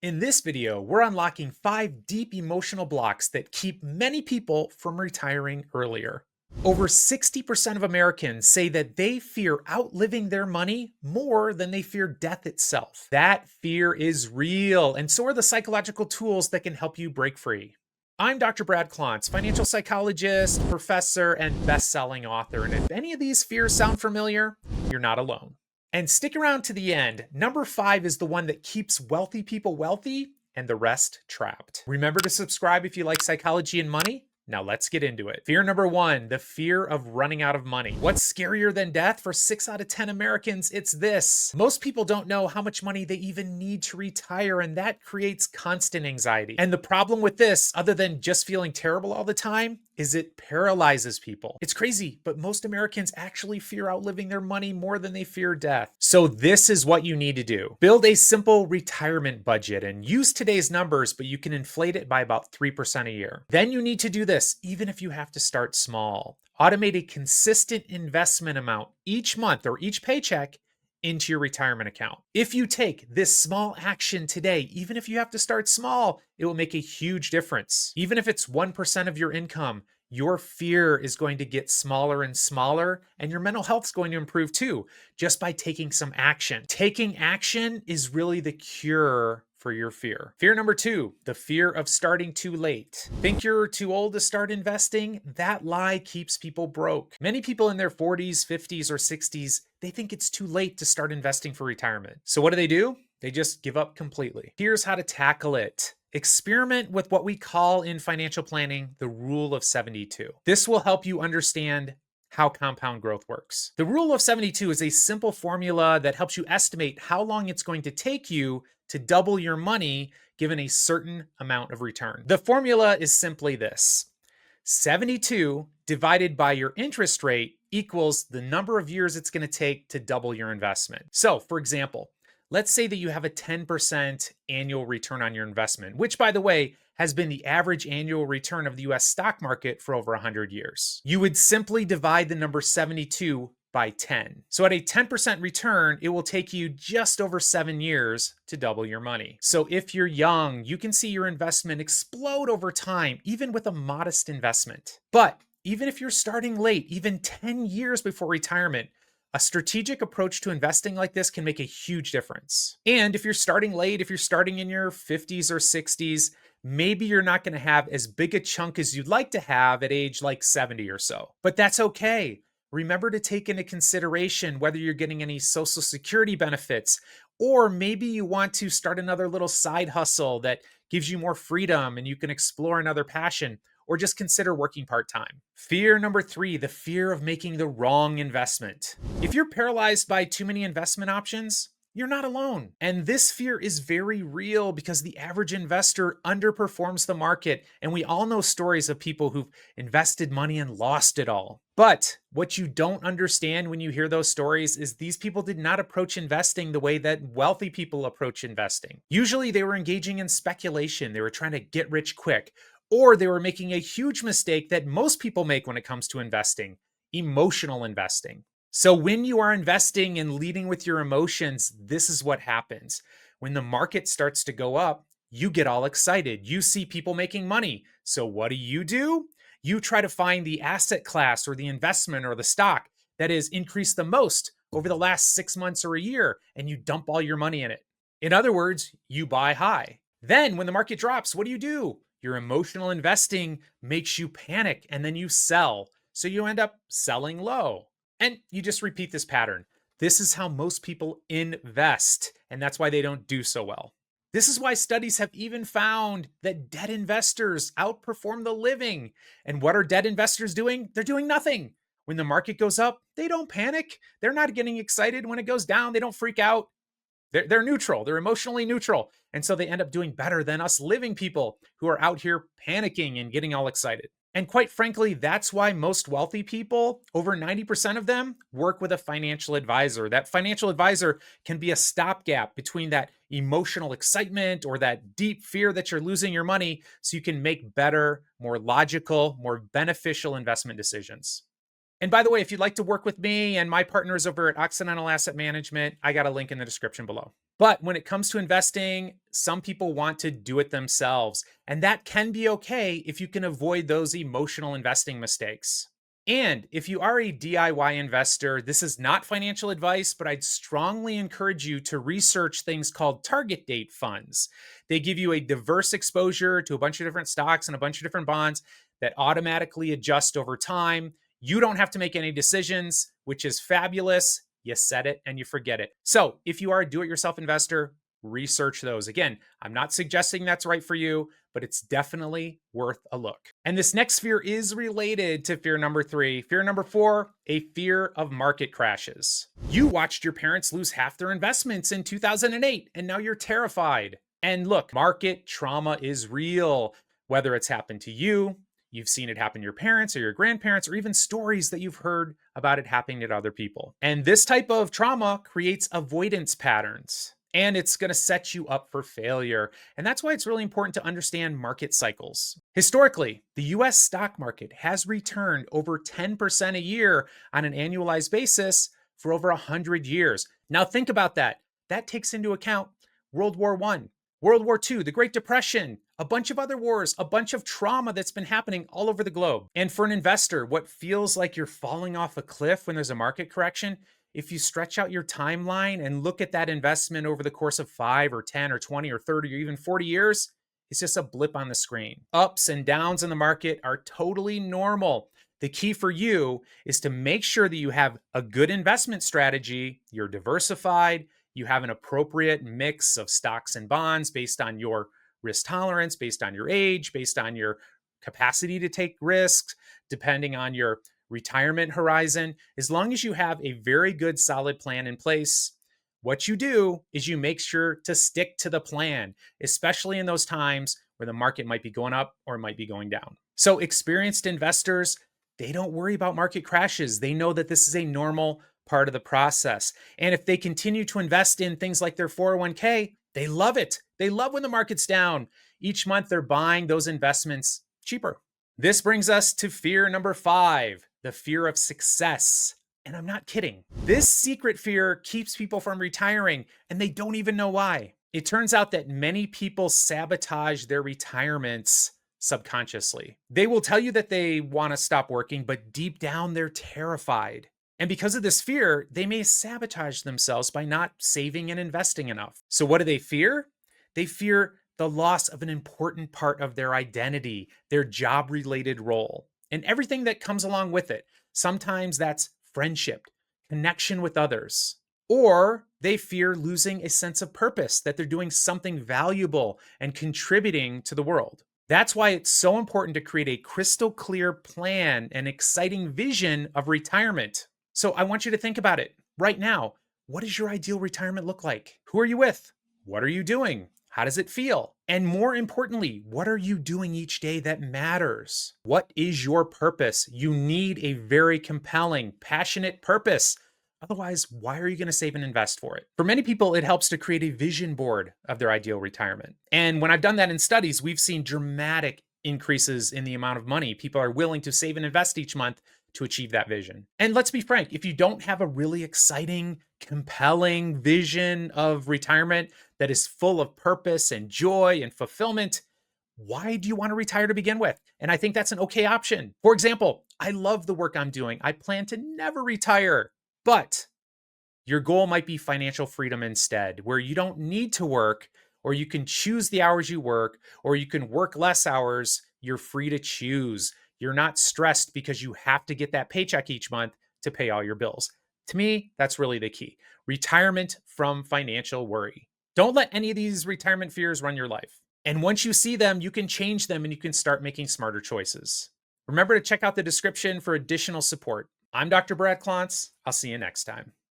In this video, we're unlocking 5 deep emotional blocks that keep many people from retiring earlier. Over 60% of Americans say that they fear outliving their money more than they fear death itself. That fear is real, and so are the psychological tools that can help you break free. I'm Dr. Brad Klontz, financial psychologist, professor, and best-selling author, and if any of these fears sound familiar, you're not alone. And stick around to the end. Number 5 is the one that keeps wealthy people wealthy and the rest trapped. Remember to subscribe if you like psychology and money. Now let's get into it. Fear number 1, the fear of running out of money. What's scarier than death? For 6 out of 10 Americans, it's this. Most people don't know how much money they even need to retire, and that creates constant anxiety. And the problem with this, other than just feeling terrible all the time, is it paralyzes people. It's crazy, but most Americans actually fear outliving their money more than they fear death. So this is what you need to do. Build a simple retirement budget and use today's numbers, but you can inflate it by about 3% a year. Then you need to do this, even if you have to start small. Automate a consistent investment amount each month or each paycheck into your retirement account. If you take this small action today, even if you have to start small, it will make a huge difference. Even if it's 1% of your income, your fear is going to get smaller and smaller, and your mental health is going to improve too, just by taking some action. Taking action is really the cure for your fear. Fear number 2, the fear of starting too late. Think you're too old to start investing? That lie keeps people broke. Many people in their 40s, 50s, or 60s, they think it's too late to start investing for retirement. So what do? They just give up completely. Here's how to tackle it. Experiment with what we call in financial planning the rule of 72. This will help you understand how compound growth works. The rule of 72 is a simple formula that helps you estimate how long it's going to take you to double your money given a certain amount of return. The formula is simply this: 72 divided by your interest rate equals the number of years it's going to take to double your investment. So, for example, let's say that you have a 10% annual return on your investment, which, by the way, has been the average annual return of the US stock market for over 100 years. You would simply divide the number 72 by 10. So at a 10% return, it will take you just over 7 years to double your money. So if you're young, you can see your investment explode over time, even with a modest investment. But even if you're starting late, even 10 years before retirement, a strategic approach to investing like this can make a huge difference. And if you're starting late, if you're starting in your 50s or 60s, maybe you're not going to have as big a chunk as you'd like to have at age like 70 or so. But that's okay. Remember to take into consideration whether you're getting any Social Security benefits, or maybe you want to start another little side hustle that gives you more freedom and you can explore another passion, or just consider working part-time. Fear number 3, the fear of making the wrong investment. If you're paralyzed by too many investment options, you're not alone. And this fear is very real because the average investor underperforms the market. And we all know stories of people who've invested money and lost it all. But what you don't understand when you hear those stories is these people did not approach investing the way that wealthy people approach investing. Usually they were engaging in speculation. They were trying to get rich quick, or they were making a huge mistake that most people make when it comes to investing: emotional investing. So when you are investing and leading with your emotions, this is what happens. When the market starts to go up, you get all excited. You see people making money. So what do? You try to find the asset class or the investment or the stock that has increased the most over the last 6 months or a year, and you dump all your money in it. In other words, you buy high. Then when the market drops, what do? Your emotional investing makes you panic, and then you sell. So you end up selling low. And you just repeat this pattern. This is how most people invest, and that's why they don't do so well. This is why studies have even found that debt investors outperform the living. And what are debt investors doing? They're doing nothing. When the market goes up, they don't panic. They're not getting excited. When it goes down, they don't freak out. They're neutral. They're emotionally neutral. And so they end up doing better than us living people who are out here panicking and getting all excited. And quite frankly, that's why most wealthy people, over 90% of them, work with a financial advisor. That financial advisor can be a stopgap between that emotional excitement or that deep fear that you're losing your money, so you can make better, more logical, more beneficial investment decisions. And by the way, if you'd like to work with me and my partners over at Occidental Asset Management, I got a link in the description below. But when it comes to investing, some people want to do it themselves. And that can be okay if you can avoid those emotional investing mistakes. And if you are a DIY investor, this is not financial advice, but I'd strongly encourage you to research things called target date funds. They give you a diverse exposure to a bunch of different stocks and a bunch of different bonds that automatically adjust over time. You don't have to make any decisions, which is fabulous. You set it and you forget it. So if you are a do-it-yourself investor, research those. Again, I'm not suggesting that's right for you, but it's definitely worth a look. And this next fear is related to fear number 3. Fear number 4, a fear of market crashes. You watched your parents lose half their investments in 2008, and now you're terrified. And look, market trauma is real, whether it's happened to you, you've seen it happen to your parents or your grandparents, or even stories that you've heard about it happening to other people. And this type of trauma creates avoidance patterns, and it's going to set you up for failure. And that's why it's really important to understand market cycles. Historically, the US stock market has returned over 10% a year on an annualized basis for over 100 years. Now think about that. That takes into account World War I, World War II, the Great Depression, a bunch of other wars, a bunch of trauma that's been happening all over the globe. And for an investor, what feels like you're falling off a cliff when there's a market correction, if you stretch out your timeline and look at that investment over the course of 5 or 10 or 20 or 30 or even 40 years, it's just a blip on the screen. Ups and downs in the market are totally normal. The key for you is to make sure that you have a good investment strategy, you're diversified, you have an appropriate mix of stocks and bonds based on your risk tolerance, based on your age, based on your capacity to take risks, depending on your retirement horizon. As long as you have a very good, solid plan in place, what you do is you make sure to stick to the plan, especially in those times where the market might be going up or it might be going down. So experienced investors, they don't worry about market crashes. They know that this is a normal part of the process. And if they continue to invest in things like their 401k, they love it. They love when the market's down. Each month they're buying those investments cheaper. This brings us to fear number 5, the fear of success. And I'm not kidding. This secret fear keeps people from retiring, and they don't even know why. It turns out that many people sabotage their retirements subconsciously. They will tell you that they want to stop working, but deep down they're terrified. And because of this fear, they may sabotage themselves by not saving and investing enough. So what do they fear? They fear the loss of an important part of their identity, their job-related role, and everything that comes along with it. Sometimes that's friendship, connection with others, or they fear losing a sense of purpose, that they're doing something valuable and contributing to the world. That's why it's so important to create a crystal clear plan and exciting vision of retirement. So I want you to think about it right now. What does your ideal retirement look like? Who are you with? What are you doing? How does it feel? And more importantly, what are you doing each day that matters? What is your purpose? You need a very compelling, passionate purpose. Otherwise, why are you going to save and invest for it? For many people, it helps to create a vision board of their ideal retirement. And when I've done that in studies, we've seen dramatic increases in the amount of money people are willing to save and invest each month to achieve that vision. And let's be frank, if you don't have a really exciting, compelling vision of retirement that is full of purpose and joy and fulfillment, why do you want to retire to begin with? And I think that's an okay option. For example, I love the work I'm doing. I plan to never retire, but your goal might be financial freedom instead, where you don't need to work, or you can choose the hours you work, or you can work less hours. You're free to choose. You're not stressed because you have to get that paycheck each month to pay all your bills. To me, that's really the key. Retirement from financial worry. Don't let any of these retirement fears run your life. And once you see them, you can change them and you can start making smarter choices. Remember to check out the description for additional support. I'm Dr. Brad Klontz. I'll see you next time.